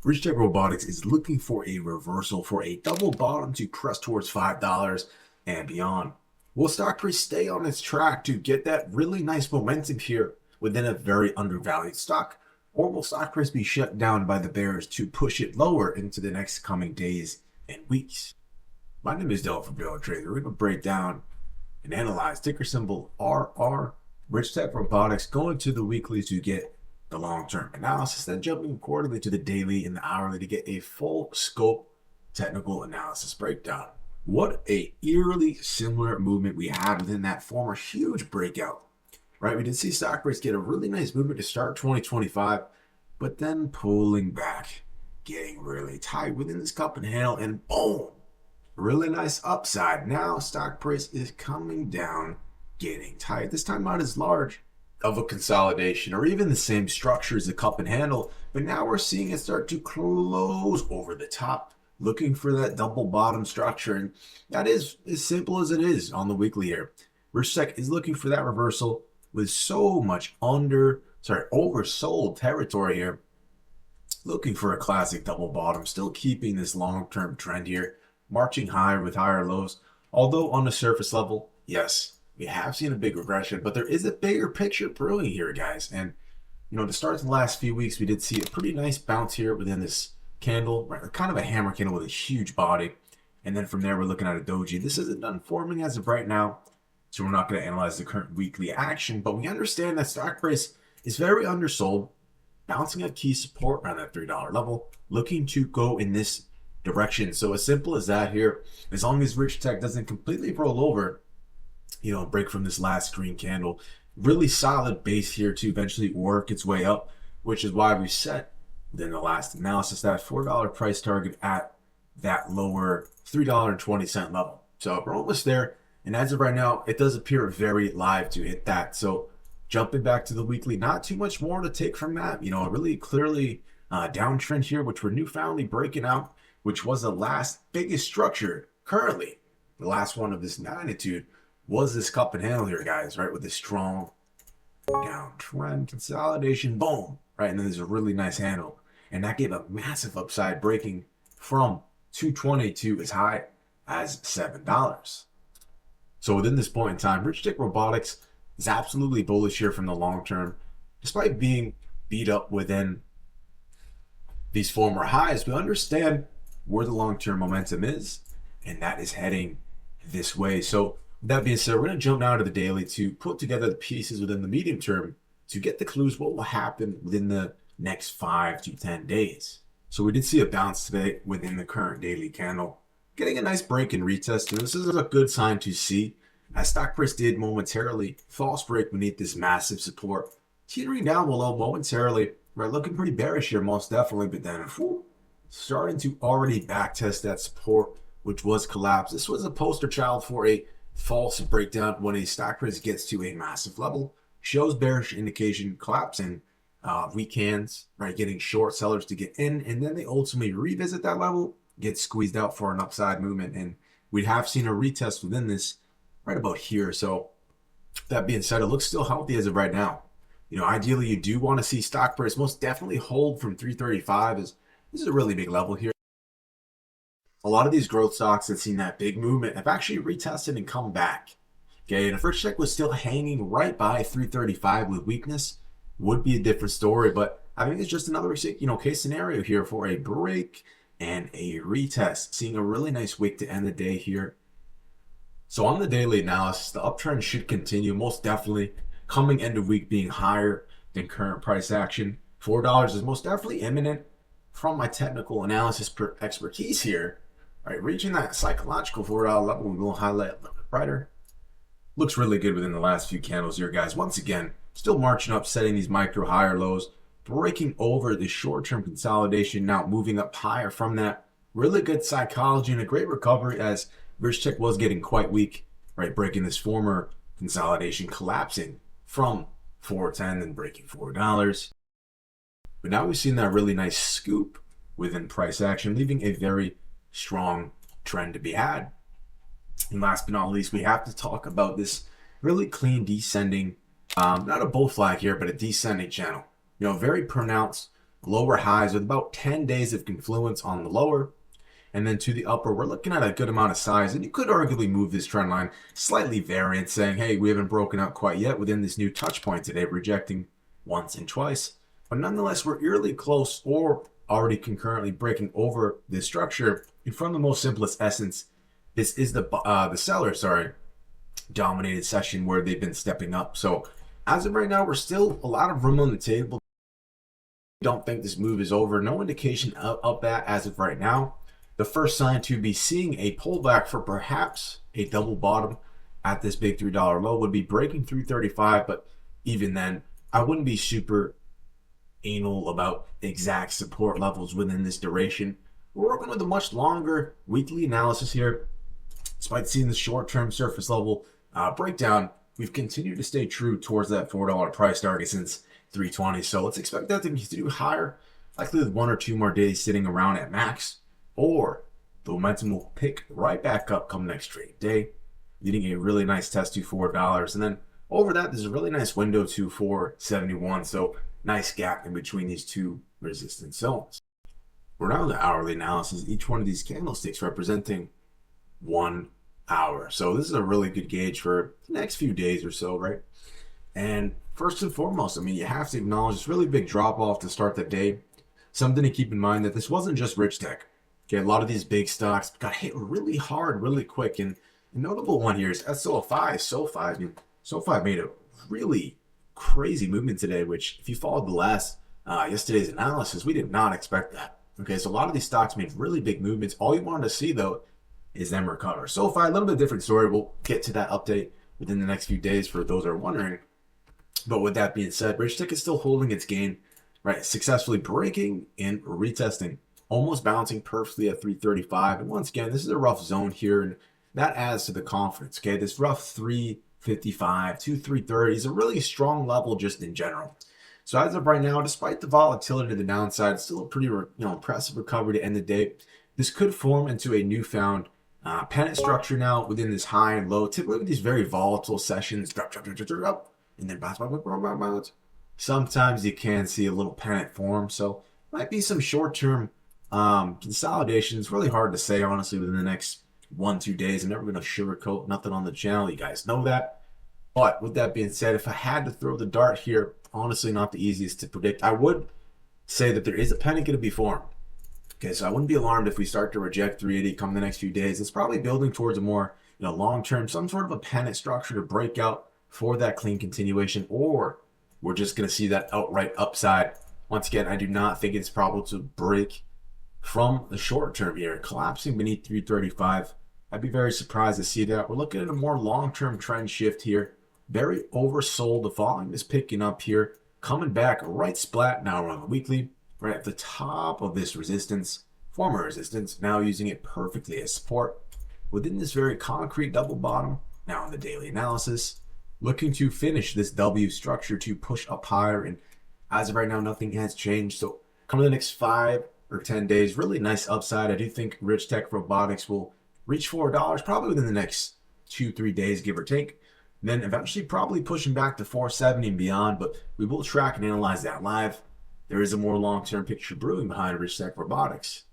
RichTech Robotics is looking for a reversal for a double bottom to press towards $5 and beyond. Will stock price stay on its track to get that really nice momentum here within a very undervalued stock? Or will stock price be shut down by the bears to push it lower into the next coming days and weeks? My name is Del from Bill Trader. We're going to break down and analyze ticker symbol RR, RichTech Robotics, going to the weekly to get the long-term analysis, then jumping quarterly to the daily and the hourly to get a full scope technical analysis breakdown. What a eerily similar movement we had within that former huge breakout, right? We did see stock price get a really nice movement to start 2025, but then pulling back, getting really tight within this cup and handle, and boom, really nice upside. Now stock price is coming down, getting tight. This time not as large of a consolidation or even the same structure as the cup and handle, but now we're seeing it start to close over the top, looking for that double bottom structure. And that is as simple as it is on the weekly here. RichTech is looking for that reversal with so much oversold territory here, looking for a classic double bottom, still keeping this long-term trend here, marching higher with higher lows. Although on the surface level, yes, we have seen a big regression, but there is a bigger picture brewing here, guys. And, to start the last few weeks, we did see a pretty nice bounce here within this candle, right? Kind of a hammer candle with a huge body. And then from there, we're looking at a doji. This isn't done forming as of right now, so we're not going to analyze the current weekly action, but we understand that stock price is very undersold, bouncing at key support around that $3 level, looking to go in this direction. So as simple as that here, as long as RichTech doesn't completely roll over, break from this last green candle, really solid base here to eventually work its way up, which is why we set within the last analysis that $4 price target at that lower $3.20 level. So we're almost there, and as of right now, it does appear very live to hit that. So jumping back to the weekly, not too much more to take from that. A really clearly downtrend here, which we're newfoundly breaking out, which was the last biggest structure currently, the last one of this magnitude, was this cup and handle here, guys, right? With this strong downtrend consolidation, boom, right? And then there's a really nice handle. And that gave a massive upside, breaking from 220 to as high as $7. So within this point in time, RichTech Robotics is absolutely bullish here from the long term, despite being beat up within these former highs. We understand where the long-term momentum is, and that is heading this way. So that being said, we're going to jump now to the daily to put together the pieces within the medium term to get the clues what will happen within the next 5 to 10 days. So we did see a bounce today within the current daily candle, getting a nice break and retest. And this is a good sign to see, as stock price did momentarily false break beneath this massive support, teetering down below momentarily. Right, looking pretty bearish here, most definitely, but then starting to already backtest that support, which was collapsed. This was a poster child for a false breakdown when a stock price gets to a massive level, shows bearish indication, collapsing, weak hands, right, getting short sellers to get in, and then they ultimately revisit that level, get squeezed out for an upside movement, and we have seen a retest within this right about here. So that being said, it looks still healthy as of right now. Ideally you do want to see stock price most definitely hold from 335, as this is a really big level here. A lot of these growth stocks that seen that big movement have actually retested and come back. Okay, and if RichTech was still hanging right by 335 with weakness, would be a different story. But I think it's just another case scenario here for a break and a retest. Seeing a really nice wick to end the day here. So on the daily analysis, the uptrend should continue, most definitely. Coming end of week being higher than current price action. $4 is most definitely imminent from my technical analysis expertise here. Right, reaching that psychological $4 level, we will highlight a little bit brighter. Looks really good within the last few candles here, guys. Once again, still marching up, setting these micro higher lows, breaking over the short-term consolidation, now moving up higher from that. Really good psychology and a great recovery, as RichTech was getting quite weak, right? Breaking this former consolidation, collapsing from 410 and breaking $4. But now we've seen that really nice scoop within price action, leaving a very strong trend to be had. And last but not least, we have to talk about this really clean descending, not a bull flag here, but a descending channel. Very pronounced lower highs with about 10 days of confluence on the lower. And then to the upper, we're looking at a good amount of size. And you could arguably move this trend line slightly variant, saying, hey, we haven't broken out quite yet within this new touch point today, rejecting once and twice. But nonetheless, we're eerily close or already concurrently breaking over this structure. And from the most simplest essence, this is the seller, dominated session where they've been stepping up. So as of right now, we're still a lot of room on the table. Don't think this move is over. No indication of that as of right now. The first sign to be seeing a pullback for perhaps a double bottom at this big $3 low would be breaking through 35, but even then, I wouldn't be super anal about exact support levels within this duration. We're working with a much longer weekly analysis here. Despite seeing the short-term surface level breakdown, we've continued to stay true towards that $4 price target since 320. So let's expect that to continue higher, likely with one or two more days sitting around at max, or the momentum will pick right back up come next trading day, leading a really nice test to $4. And then over that, there's a really nice window to 471. So nice gap in between these two resistance zones. We're now in the hourly analysis, each one of these candlesticks representing 1 hour. So this is a really good gauge for the next few days or so, right? And first and foremost, I mean, you have to acknowledge this really big drop off to start the day. Something to keep in mind that this wasn't just RichTech. Okay, a lot of these big stocks got hit really hard, really quick. And a notable one here is SOFI. SOFI made a really crazy movement today, which if you followed yesterday's analysis, we did not expect that. Okay, so a lot of these stocks made really big movements. All you wanted to see, though, is them recover. SoFi, a little bit different story. We'll get to that update within the next few days for those that are wondering. But with that being said, RichTech is still holding its gain, right? Successfully breaking and retesting, almost bouncing perfectly at 335. And once again, this is a rough zone here, and that adds to the confidence, okay? This rough 355 to 330 is a really strong level just in general. So as of right now, despite the volatility to the downside, it's still a pretty impressive recovery to end the day. This could form into a newfound pennant structure now within this high and low. Typically with these very volatile sessions, drop, and then bounce. Sometimes you can see a little pennant form. So might be some short-term consolidation. It's really hard to say, honestly, within the next 1-2 days. I'm never going to sugarcoat nothing on the channel. You guys know that. But with that being said, if I had to throw the dart here, honestly not the easiest to predict. I would say that there is a pennant going to be formed. Okay, so I wouldn't be alarmed if we start to reject 380 come the next few days. It's probably building towards a more long-term, some sort of a pennant structure to break out for that clean continuation, or we're just going to see that outright upside. Once again, I do not think it's probable to break from the short term here, collapsing beneath 335. I'd be very surprised to see that. We're looking at a more long-term trend shift here. Very oversold. The volume is picking up here, coming back right splat now on the weekly, right at the top of this resistance, former resistance, now using it perfectly as support within this very concrete double bottom. Now in the daily analysis, looking to finish this W structure to push up higher, and as of right now, nothing has changed. So coming the next 5 or 10 days, really nice upside. I do think RichTech Robotics will reach $4 probably within the next 2-3 days, give or take. Then eventually probably pushing back to 470 and beyond, but we will track and analyze that live. There is a more long-term picture brewing behind RichTech Robotics.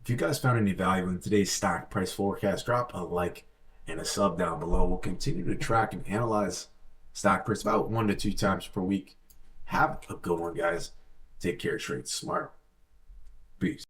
If you guys found any value in today's stock price forecast, drop a like and a sub down below. We'll continue to track and analyze stock price about 1 to 2 times per week. Have a good one, guys. Take care, trade smart. Peace.